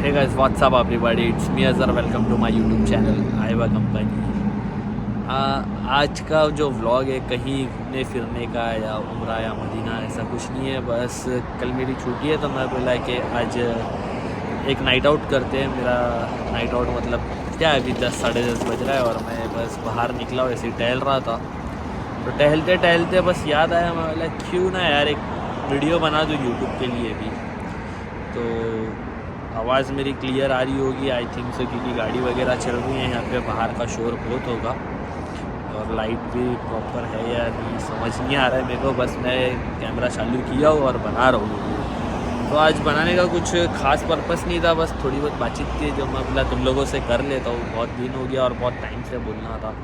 Hey guys, what's up everybody? It's me Azhar. Welcome to my YouTube channel Aiva Company. आज का जो vlog है कहीं घूमने फिरने का या उम्रा या मदीना ऐसा कुछ नहीं है। बस कल मेरी छुट्टी है तो मैं बोला कि आज एक नाइट आउट करते हैं। मेरा नाइट आउट मतलब क्या है, अभी 10 साढ़े 10 बज रहा है और मैं बस बाहर निकला हूँ, ऐसे ही टहल रहा था। तो टहलते टहलते बस याद आया, मैं बोला क्यों ना यार एक वीडियो बना दूँ यूट्यूब के लिए भी। तो आवाज़ मेरी क्लियर आ रही होगी आई थिंक से, क्योंकि गाड़ी वगैरह चल रही है यहाँ पे, बाहर का शोर बहुत होगा और लाइट भी प्रॉपर है या नहीं समझ नहीं आ रहा है मेरे को। बस मैं कैमरा चालू किया हूँ और बना रहा हूँ। तो आज बनाने का कुछ ख़ास पर्पस नहीं था, बस थोड़ी बहुत बातचीत थी जो मैं बोला तुम लोगों से कर लेता हूँ। बहुत दिन हो गया और बहुत टाइम से बोलना था।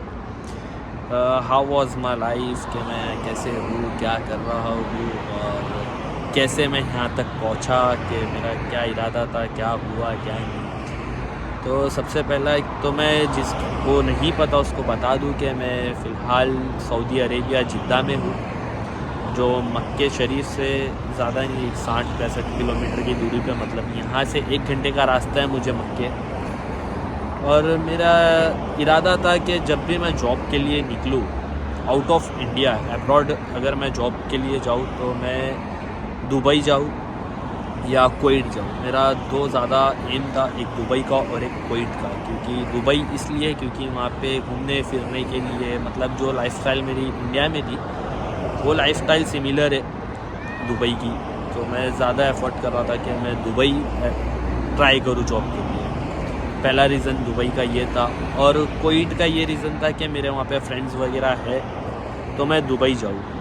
हाउ वॉज माई लाइफ, कि मैं कैसे हूँ, क्या कर रहा हूँ और कैसे मैं यहाँ तक पहुँचा, कि मेरा क्या इरादा था, क्या हुआ क्या नहीं। तो सबसे पहला एक तो मैं जिसको नहीं पता उसको बता दूँ कि मैं फ़िलहाल सऊदी अरेबिया जिद्दा में हूँ, जो मक्के शरीफ से ज़्यादा नहीं 60-65 किलोमीटर की दूरी पे, मतलब यहाँ से 1 घंटे का रास्ता है मुझे मक्के। और मेरा इरादा था कि जब भी मैं जॉब के लिए निकलूँ आउट ऑफ इंडिया, अब्रॉड अगर मैं जॉब के लिए जाऊँ तो मैं दुबई जाऊँ या कुवैत जाऊँ। मेरा 2 ज़्यादा एम था, एक दुबई का और एक कुवैत का। क्योंकि दुबई इसलिए क्योंकि वहाँ पे घूमने फिरने के लिए, मतलब जो लाइफस्टाइल मेरी इंडिया में थी वो लाइफस्टाइल सिमिलर है दुबई की। तो मैं ज़्यादा एफर्ट कर रहा था कि मैं दुबई ट्राई करूँ जॉब के लिए। पहला रीज़न दुबई का ये था। और कुवैत का ये रीज़न था कि मेरे वहाँ पे फ्रेंड्स वगैरह है तो मैं दुबई जाऊँ।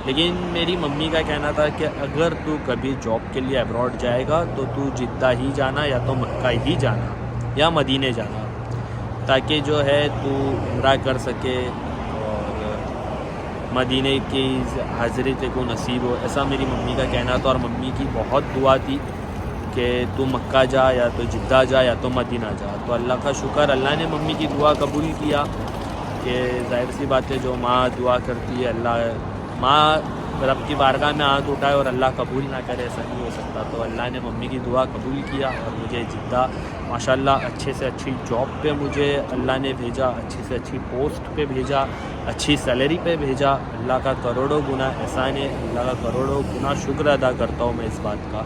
लेकिन मेरी मम्मी का कहना था कि अगर तू कभी जॉब के लिए अब्रॉड जाएगा तो तू जिद्दा ही जाना, या तो मक्का ही जाना या मदीने जाना, ताकि जो है तू उम्रा कर सके और मदीने की हाज़िरी तेरे को नसीब हो। ऐसा मेरी मम्मी का कहना था और मम्मी की बहुत दुआ थी कि तू मक्का जा या तो जिद्दा जा या तो मदीना जा। तो अल्लाह का शुक्र, अल्लाह ने मम्मी की दुआ कबूल किया। कि जाहिर सी बात है जो माँ दुआ करती है, अल्लाह माँ रब की बारगाह में हाथ उठाए और अल्लाह कबूल ना करे, ऐसा नहीं हो सकता। तो अल्लाह ने मम्मी की दुआ कबूल किया और मुझे जिद्दा माशाल्लाह अच्छे से अच्छी जॉब पे मुझे अल्लाह ने भेजा, अच्छी से अच्छी पोस्ट पे भेजा, अच्छी सैलरी पे भेजा। अल्लाह का करोड़ों गुना एहसान है, अल्लाह का करोड़ों गुना शुक्र अदा करता हूँ मैं इस बात का।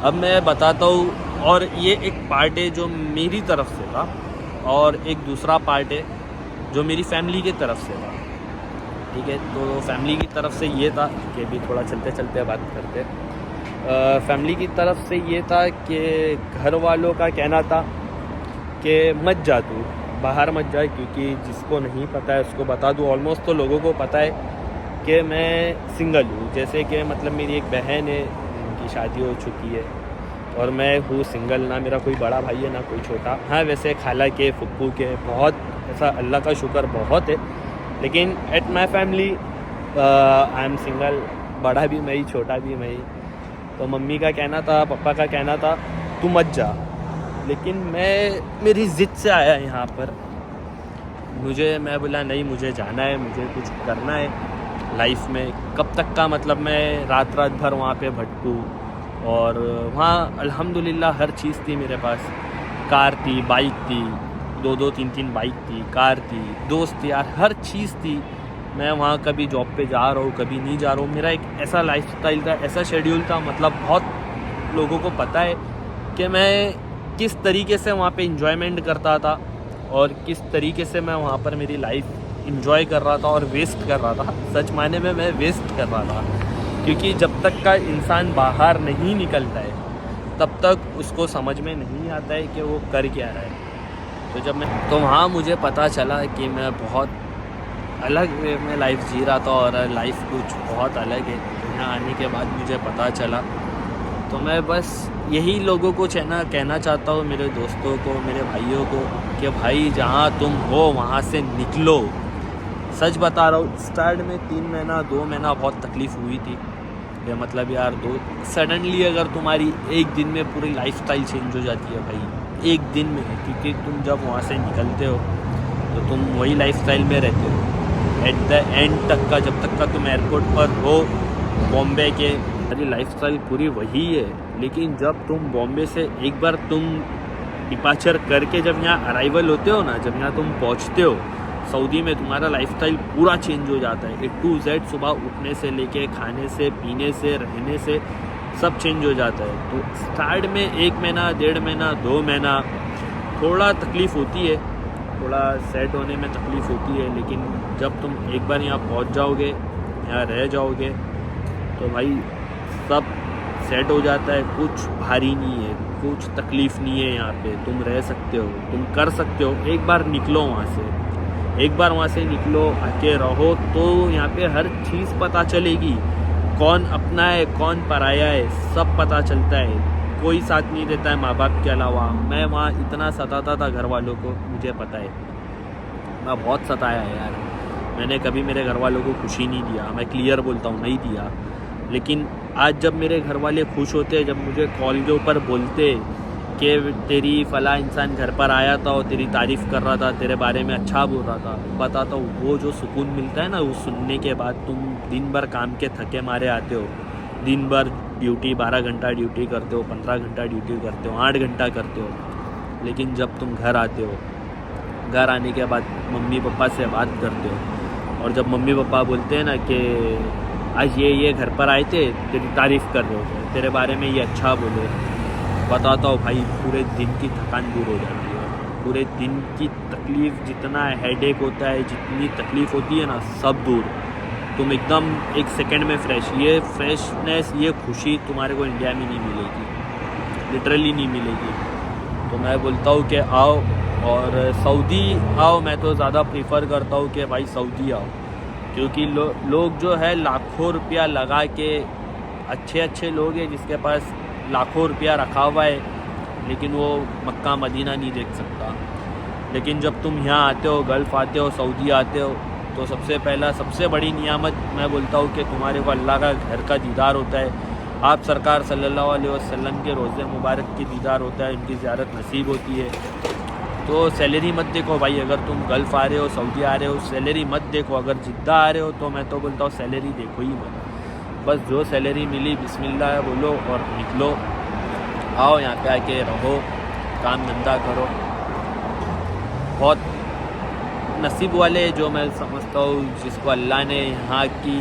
अब मैं बताता हूँ, और ये एक पार्ट है जो मेरी तरफ से था और एक दूसरा पार्ट है जो मेरी फैमिली की तरफ से था। ठीक है, तो फैमिली की तरफ से ये था कि भी थोड़ा चलते चलते बात करते। फैमिली की तरफ से ये था कि घर वालों का कहना था कि मत जा तू बाहर, मत जा। क्योंकि जिसको नहीं पता है उसको बता दूँ, ऑलमोस्ट तो लोगों को पता है कि मैं सिंगल हूँ। जैसे कि मतलब मेरी एक बहन है, उनकी शादी हो चुकी है और मैं हूँ सिंगल। ना मेरा कोई बड़ा भाई है ना कोई छोटा। हाँ वैसे खाला के फुप्पू के बहुत, ऐसा अल्लाह का शुक्र बहुत है। लेकिन at my family I am single, बड़ा भी मैं ही छोटा भी मैं ही। तो मम्मी का कहना था, पापा का कहना था तू मत जा। लेकिन मेरी ज़िद से आया यहाँ पर। मैं बोला नहीं, मुझे जाना है, मुझे कुछ करना है लाइफ में। कब तक का मतलब मैं रात भर वहाँ पे भटकूँ। और वहाँ अल्हम्दुलिल्लाह हर चीज़ थी मेरे पास। कार थी, बाइक थी, 2-2 3-3 बाइक थी, कार थी, दोस्त यार, हर चीज़ थी। मैं वहाँ कभी जॉब पे जा रहा हूँ, कभी नहीं जा रहा हूँ। मेरा एक ऐसा लाइफस्टाइल था, ऐसा शेड्यूल था, मतलब बहुत लोगों को पता है कि मैं किस तरीके से वहाँ पे इंजॉयमेंट करता था और किस तरीके से मैं वहाँ पर मेरी लाइफ इंजॉय कर रहा था और वेस्ट कर रहा था। सच मायने में मैं वेस्ट कर रहा था, क्योंकि जब तक का इंसान बाहर नहीं निकलता है तब तक उसको समझ में नहीं आता है कि वो कर क्या रहा है। तो वहाँ मुझे पता चला कि मैं बहुत अलग वे में लाइफ जी रहा था और लाइफ कुछ बहुत अलग है। यहाँ आने के बाद मुझे पता चला। तो मैं बस यही लोगों को कहना चाहता हूँ, मेरे दोस्तों को, मेरे भाइयों को, कि भाई जहाँ तुम हो वहाँ से निकलो। सच बता रहा हूँ, स्टार्ट में 3 महीना 2 महीना बहुत तकलीफ़ हुई थी। मतलब यार सडनली अगर तुम्हारी एक दिन में पूरी लाइफस्टाइल चेंज हो जाती है भाई, एक दिन में। क्योंकि तुम जब वहाँ से निकलते हो तो तुम वही लाइफस्टाइल में रहते हो एट द एंड तक का, जब तक का तुम एयरपोर्ट पर हो बॉम्बे के, हमारी लाइफस्टाइल पूरी वही है, लेकिन जब तुम बॉम्बे से एक बार तुम डिपार्चर करके जब यहाँ अराइवल होते हो ना, जब यहाँ तुम पहुँचते हो सऊदी में, तुम्हारा लाइफस्टाइल पूरा चेंज हो जाता है। A to Z, सुबह उठने से लेके खाने से, पीने से, रहने से, सब चेंज हो जाता है। तो स्टार्ट में 1 महीना, 1.5 महीना, 2 महीना थोड़ा तकलीफ़ होती है, थोड़ा सेट होने में तकलीफ़ होती है, लेकिन जब तुम एक बार यहाँ पहुँच जाओगे, यहाँ रह जाओगे, तो भाई सब सेट हो जाता है। कुछ भारी नहीं है, कुछ तकलीफ़ नहीं है, यहाँ पे तुम रह सकते हो, तुम कर सकते हो। एक बार निकलो वहाँ से, एक बार वहाँ से निकलो, आके रहो, तो यहाँ पे हर चीज़ पता चलेगी। कौन अपना है, कौन पराया है, सब पता चलता है। कोई साथ नहीं देता है माँ बाप के अलावा। मैं वहाँ इतना सताता था घर वालों को, मुझे पता है, मैं बहुत सताया है यार। मैंने कभी मेरे घर वालों को खुशी नहीं दिया, मैं क्लियर बोलता हूँ, नहीं दिया। लेकिन आज जब मेरे घर वाले खुश होते, जब मुझे कॉल के ऊपर बोलते कि तेरी फ़ला इंसान घर पर आया था और तेरी तारीफ़ कर रहा था, तेरे बारे में अच्छा बोल रहा था, बताता हूँ वो जो सुकून मिलता है ना, वो सुनने के बाद। तुम दिन भर काम के थके मारे आते हो, दिन भर ड्यूटी, 12 घंटा ड्यूटी करते हो, 15 घंटा ड्यूटी करते हो, 8 घंटा करते हो, लेकिन जब तुम घर आते हो, घर आने के बाद मम्मी पापा से बात करते हो, और जब मम्मी पापा बोलते हैं ना कि आज ये घर पर आए थे, तेरी तारीफ़ कर रहे थे, तेरे बारे में ये अच्छा बोले, बताता हूँ भाई, पूरे दिन की थकान दूर हो जाती है। पूरे दिन की तकलीफ़, जितना हेडेक होता है, जितनी तकलीफ़ होती है ना, सब दूर। तुम एकदम 1 सेकंड में फ्रेश। ये फ्रेशनेस, ये खुशी तुम्हारे को इंडिया में नहीं मिलेगी, लिटरली नहीं मिलेगी। तो मैं बोलता हूँ कि आओ, और सऊदी आओ। मैं तो ज़्यादा प्रीफर करता हूँ कि भाई सऊदी आओ, क्योंकि लोग जो है लाखों रुपया लगा के, अच्छे लोग हैं जिसके पास लाखों रुपया रखा हुआ है, लेकिन वो मक्का मदीना नहीं देख सकता। लेकिन जब तुम यहाँ आते हो, गल्फ़ आते हो, सऊदी आते हो, तो सबसे पहला, सबसे बड़ी नियामत मैं बोलता हूँ कि तुम्हारे को अल्लाह का घर का दीदार होता है। आप सरकार सल्लल्लाहु अलैहि वसल्लम के रोज़े मुबारक की दीदार होता है, उनकी ज़ियारत नसीब होती है। तो सैलरी मत देखो भाई, अगर तुम गल्फ़ आ रहे हो, सऊदी आ रहे हो, सैलरी मत देखो। अगर जिद्दा आ रहे हो तो मैं तो बोलता हूँ सैलरी देखो ही मत। बस जो सैलरी मिली बिस्मिल्लाह बोलो और निकलो। आओ यहाँ पे आके रहो, काम धंधा करो। बहुत नसीब वाले जो मैं समझता हूँ, जिसको अल्लाह ने यहाँ की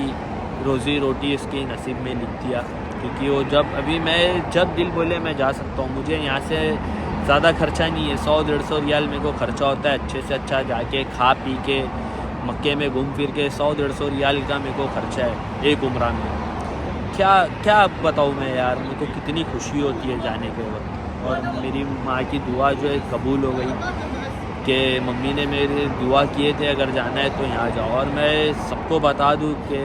रोज़ी रोटी उसके नसीब में लिख दिया, क्योंकि वो जब दिल बोले मैं जा सकता हूँ। मुझे यहाँ से ज़्यादा खर्चा नहीं है, 100-150 रियाल मेरे को खर्चा होता है। अच्छे से अच्छा जाके खा पी के मक्के में घूम फिर के 100-150 रियाल का मेरे को खर्चा है एक उम्रा में। क्या बताऊँ मैं यार, मेरे को कितनी खुशी होती है जाने के वक्त। और मेरी माँ की दुआ जो है कबूल हो गई कि मम्मी ने मेरे दुआ किए थे अगर जाना है तो यहाँ जाओ। और मैं सबको बता दूँ कि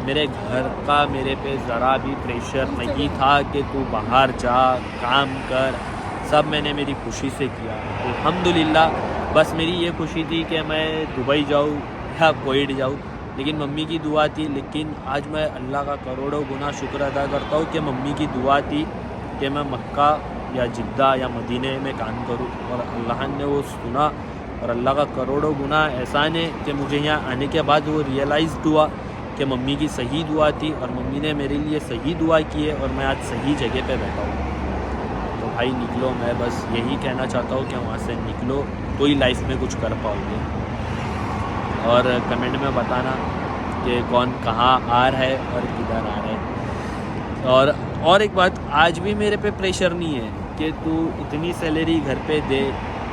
मेरे घर का मेरे पे ज़रा भी प्रेशर नहीं था कि तू बाहर जा, काम कर। सब मैंने मेरी खुशी से किया, अल्हम्दुलिल्लाह। बस मेरी ये खुशी थी कि मैं दुबई जाऊँ या कोविड जाऊँ, लेकिन मम्मी की दुआ थी। लेकिन आज मैं अल्लाह का करोड़ों गुना शुक्र अदा करता हूँ कि मम्मी की दुआ थी कि मैं मक्का या जिद्दा या मदीने में काम करूँ, और अल्लाह ने वो सुना। और अल्लाह का करोड़ों गुना एहसान है कि मुझे यहाँ आने के बाद वो रियलाइज़ हुआ कि मम्मी की सही दुआ थी और मम्मी ने मेरे लिए सही दुआ की है, और मैं आज सही जगह पे बैठा हूँ। तो भाई निकलो, मैं बस यही कहना चाहता हूँ कि वहाँ से निकलो तो ही लाइफ में कुछ कर पाओगे। और कमेंट में बताना कि कौन कहाँ आ रहा है और किधर आ रहा है। और एक बात, आज भी मेरे पे प्रेशर नहीं है कि तू इतनी सैलरी घर पे दे,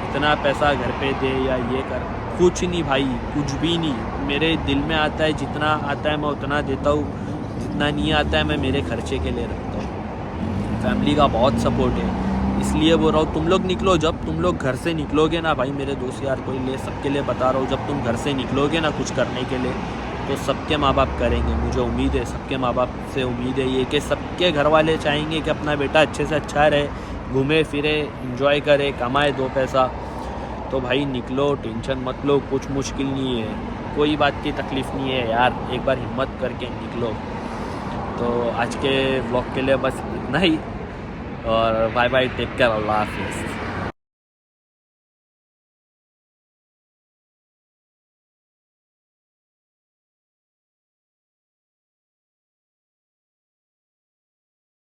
इतना पैसा घर पे दे या ये कर। कुछ नहीं भाई, कुछ भी नहीं। मेरे दिल में आता है, जितना आता है मैं उतना देता हूँ, जितना नहीं आता है मैं मेरे खर्चे के लिए रखता हूँ। फैमिली का बहुत सपोर्ट है, इसलिए बोल रहा हूँ तुम लोग निकलो। जब तुम लोग घर से निकलोगे ना भाई, मेरे दोस्त यार कोई ले, सबके लिए बता रहा हूँ, जब तुम घर से निकलोगे ना कुछ करने के लिए, तो सबके माँ बाप करेंगे। मुझे उम्मीद है, सबके माँ बाप से उम्मीद है ये कि सबके घर वाले चाहेंगे कि अपना बेटा अच्छे से अच्छा रहे, घूमे फिरे, एंजॉय करे, कमाए 2 पैसा। तो भाई निकलो, टेंशन मत लो, कुछ मुश्किल नहीं है, कोई बात की तकलीफ़ नहीं है यार, एक बार हिम्मत करके निकलो। तो आज के व्लॉग के लिए बस इतना ही, और बाय बाय, टेक केयर, अल्लाह हाफिज़।